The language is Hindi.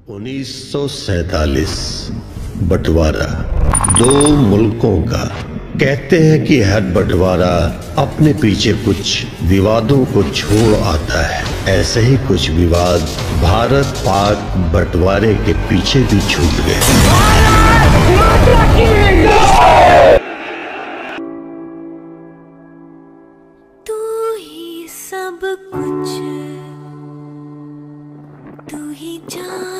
1947 बंटवारा दो मुल्कों का। कहते हैं कि हर बंटवारा अपने पीछे कुछ विवादों को छोड़ आता है। ऐसे ही कुछ विवाद भारत पाक बंटवारे के पीछे भी छूट गए। तू ही सब कुछ, तू ही जान